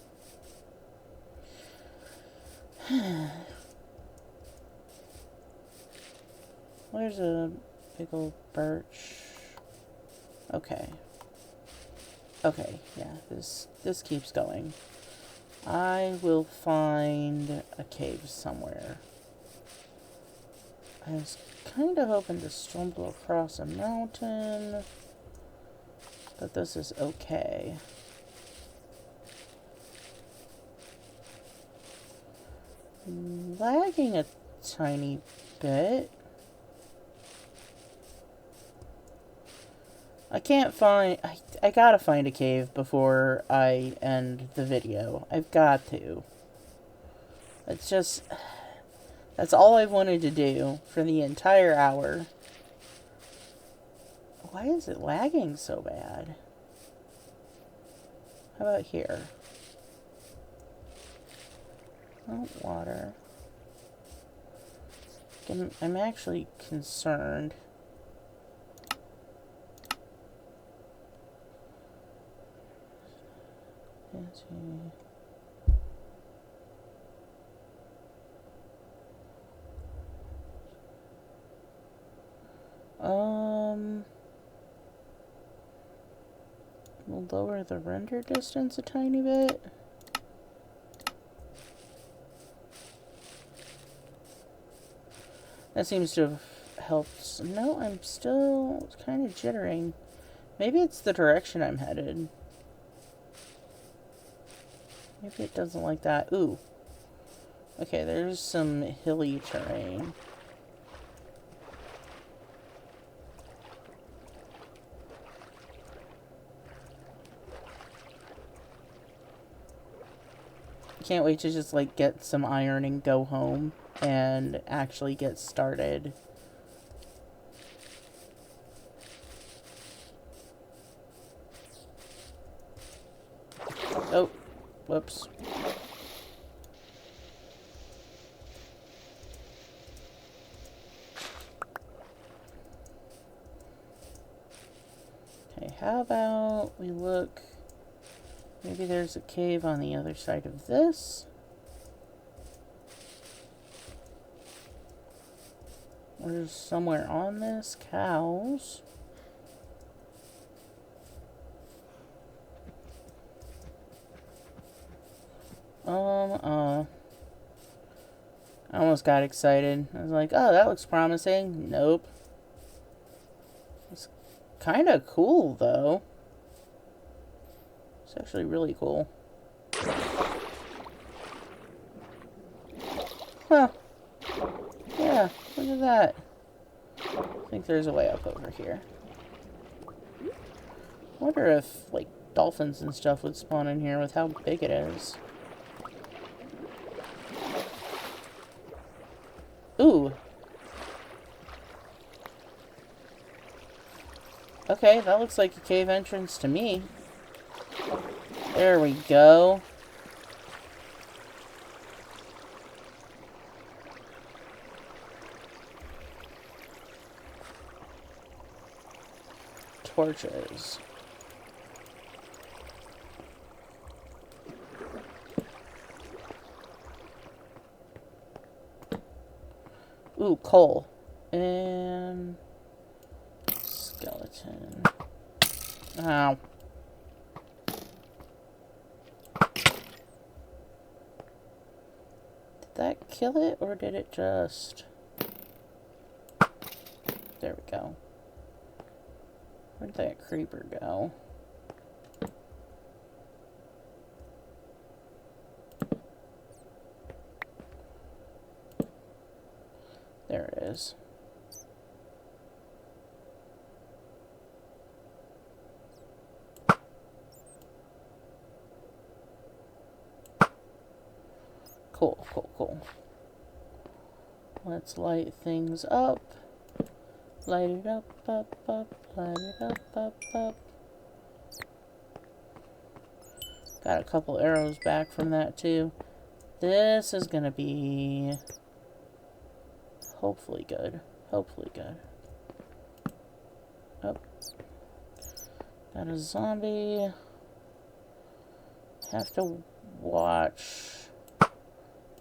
Where's a big old birch? Okay. Okay, yeah, this keeps going. I will find a cave somewhere. I was kind of hoping to stumble across a mountain, but this is okay. Lagging a tiny bit. I can't find... I gotta find a cave before I end the video. I've got to. It's just... That's all I've wanted to do for the entire hour. Why is it lagging so bad? How about here? Oh, water. I'm actually concerned. We'll lower the render distance a tiny bit. That seems to have helped. No, I'm still kind of jittering. Maybe it's the direction I'm headed. Maybe it doesn't like that. Ooh. Okay, there's some hilly terrain. Can't wait to just, like, get some iron and go home and actually get started. Oh, whoops. Okay, how about we look... Maybe there's a cave on the other side of this. Or somewhere on this. Cows. I almost got excited. I was like, oh, that looks promising. Nope. It's kind of cool, though. It's actually really cool. Huh. Yeah, look at that. I think there's a way up over here. I wonder if, like, dolphins and stuff would spawn in here with how big it is. Ooh. Okay, that looks like a cave entrance to me. There we go. Torches. Ooh, coal. And... skeleton. Ow. Did that kill it, or did it just... There we go. Where'd that creeper go? There it is. Cool, cool, cool. Let's light things up. Light it up, up, up. Light it up, up, up. Got a couple arrows back from that, too. This is gonna be... hopefully good. Hopefully good. Oh. Got a zombie. Have to watch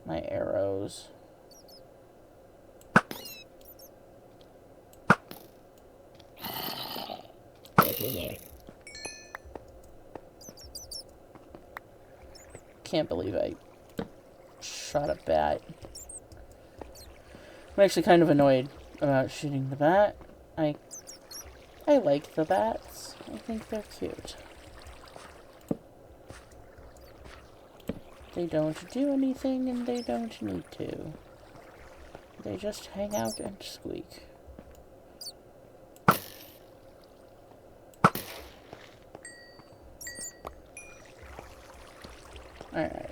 my arrows. Can't believe I shot a bat. I'm actually kind of annoyed. about shooting the bat. I like the bats. I think they're cute. They don't do anything and they don't need to. They just hang out and squeak. Alright.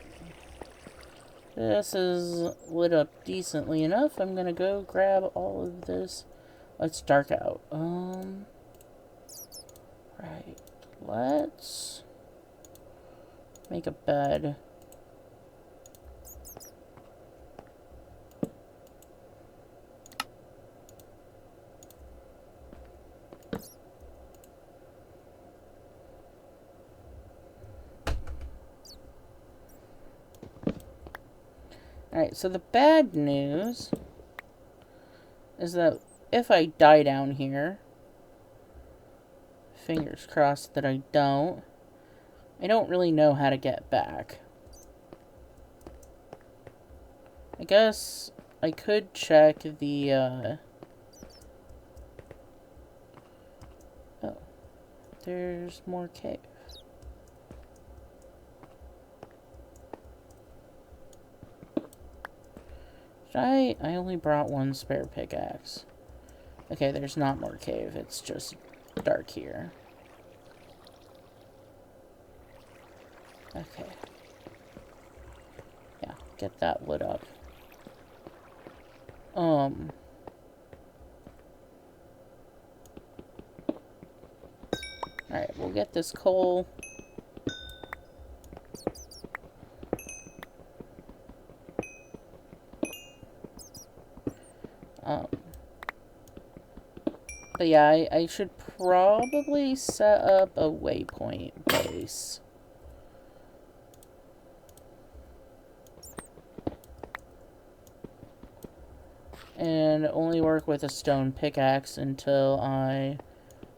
This is lit up decently enough. I'm gonna go grab all of this. It's dark out. Right. Let's make a bed. Alright, so the bad news is that if I die down here, fingers crossed that I don't really know how to get back. I guess I could check the, oh, there's more cave. I only brought one spare pickaxe. Okay, there's not more cave. It's just dark here. Okay. Yeah, get that lit up. Alright, we'll get this coal. But yeah, I should probably set up a waypoint base. And only work with a stone pickaxe until I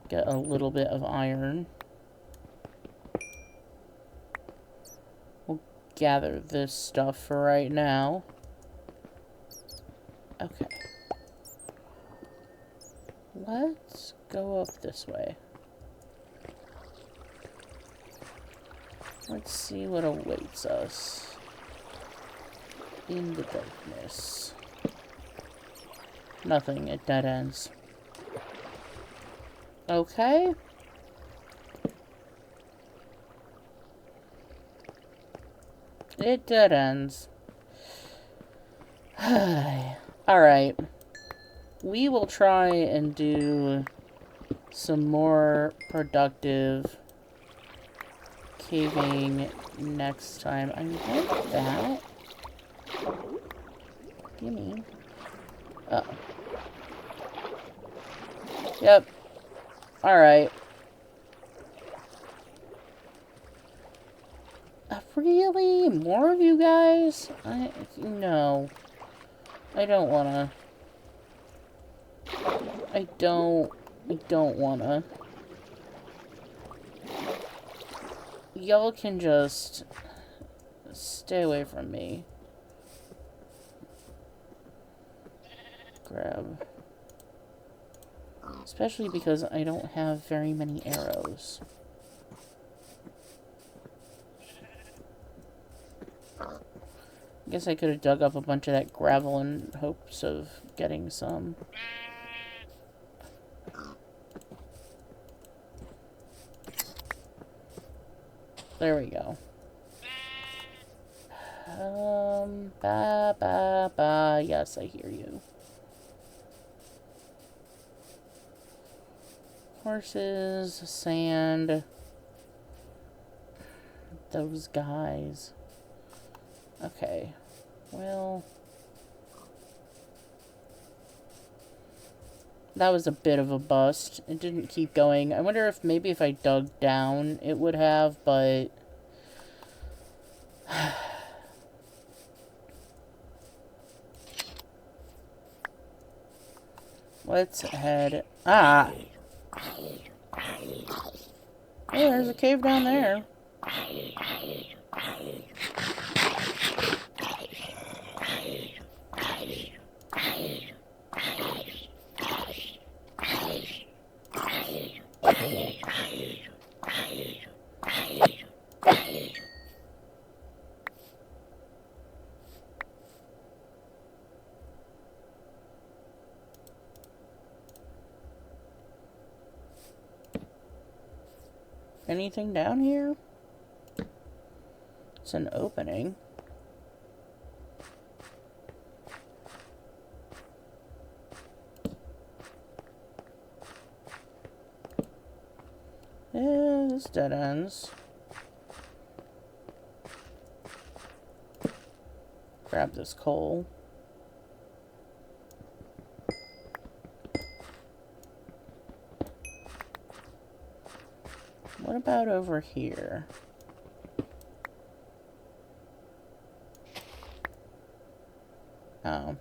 get a little bit of iron. We'll gather this stuff for right now. Okay. Let's go up this way. Let's see what awaits us in the darkness. Nothing, it dead ends. Okay. It dead ends. Alright. We will try and do some more productive caving next time. I like that. Gimme. Uh-oh. Yep. Alright. Really? More of you guys? No. I don't wanna. I don't wanna. Y'all can just stay away from me. Grab. Especially because I don't have very many arrows. I guess I could have dug up a bunch of that gravel in hopes of getting some. There we go. Yes, I hear you. Horses, sand. Those guys. Okay. Well, that was a bit of a bust. It didn't keep going. I wonder if maybe if I dug down it would have, but let's head. Ah! Hey, there's a cave down there. anything down here? It's an opening. Yeah, this dead ends. Grab this coal. What about over here? Oh.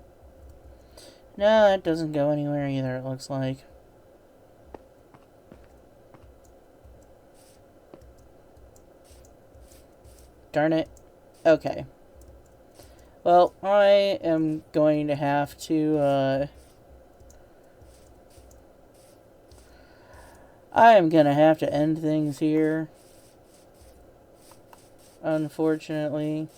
No, that doesn't go anywhere either, it looks like. Darn it. Okay. Well, I am going to have to, I am gonna have to end things here. Unfortunately.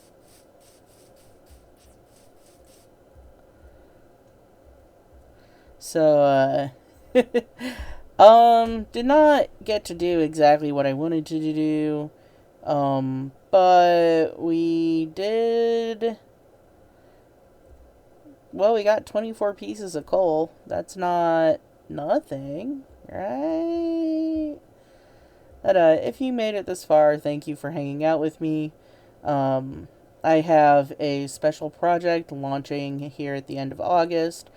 So, did not get to do exactly what I wanted to do. But we did... Well, we got 24 pieces of coal. That's not nothing, right? But, if you made it this far, thank you for hanging out with me. I have a special project launching here at the end of August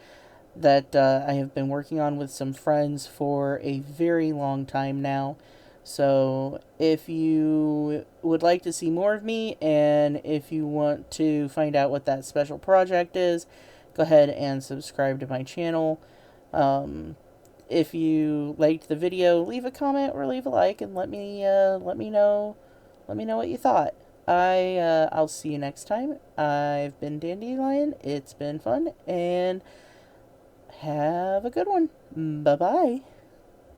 that I have been working on with some friends for a very long time now. So if you would like to see more of me, and if you want to find out what that special project is, go ahead and subscribe to my channel. If you liked the video, leave a comment or leave a like, and let me know what you thought. I'll see you next time. I've been Dandelion. It's been fun, and have a good one. Bye-bye.